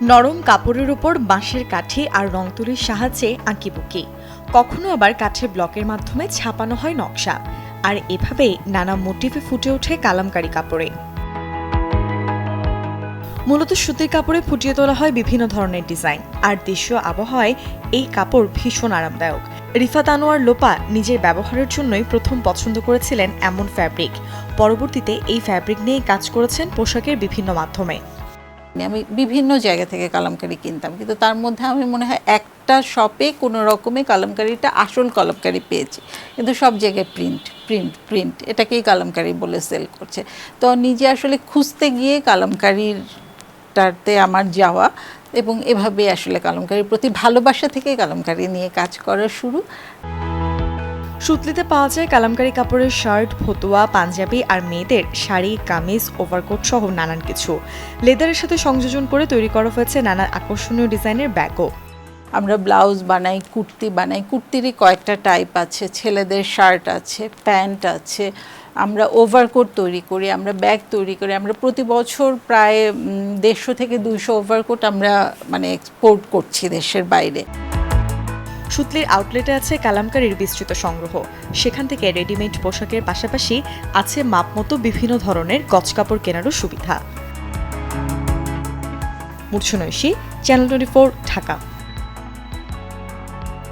নরম কাপড়ের উপর বাঁশের কাঠি আর রং তুলির সাহায্যে আঁকিবুকি, কখনো আবার কাঠের ব্লকের মাধ্যমে ছাপানো হয় নকশা। আর এভাবেই নানা মোটিভে ফুটে ওঠে কালামকারী কাপড়ে। মূলত সুতির কাপড়ে ফুটিয়ে তোলা হয় বিভিন্ন ধরনের ডিজাইন, আর দেশীয় আবহাওয়ায় এই কাপড় ভীষণ আরামদায়ক। রিফাত আনোয়ার লোপা নিজের ব্যবহারের জন্যই প্রথম পছন্দ করেছিলেন এমন ফ্যাব্রিক। পরবর্তীতে এই ফ্যাব্রিক নিয়ে কাজ করেছেন পোশাকের বিভিন্ন মাধ্যমে। আমি বিভিন্ন জায়গা থেকে কালামকারী কিনতাম, কিন্তু তার মধ্যে আমি মনে হয় একটা শপে কোনো রকমে কালামকারীটা আসল কালামকারী পেয়েছি, কিন্তু সব জায়গায় প্রিন্ট প্রিন্ট প্রিন্ট, এটাকেই কালামকারী বলে সেল করছে। তো নিজে আসলে খুঁজতে গিয়ে কালামকারীটাতে আমার যাওয়া, এবং এভাবে আসলে কালামকারীর প্রতি ভালোবাসা থেকে কালামকারী নিয়ে কাজ করা শুরু। সুতলিতে পাওয়া যায় কালামকারী কাপড়ের শার্ট, ফতুয়া, পাঞ্জাবি আর মেয়েদের শাড়ি, কামিজ, ওভারকোট সহ নানান কিছু। লেদারের সাথে সংযোজন করে তৈরি করা হয়েছে নানা আকর্ষণীয় ডিজাইনের ব্যাগও। আমরা ব্লাউজ বানাই, কুর্তি বানাই, কুর্তিরই কয়েকটা টাইপ আছে, ছেলেদের শার্ট আছে, প্যান্ট আছে, আমরা ওভারকোট তৈরি করি, আমরা ব্যাগ তৈরি করি। আমরা প্রতি বছর প্রায় 150 থেকে 200 ওভারকোট আমরা এক্সপোর্ট করছি দেশের বাইরে। সুতলির আউটলেটে আছে কালামকারীর বিস্তৃত সংগ্রহ। সেখান থেকে রেডিমেড পোশাকের পাশাপাশি আছে মাপমতো বিভিন্ন ধরনের গজকাপড় কেনারও সুবিধা। মূর্ছনা ঐশী, চ্যানেল 24, ঢাকা।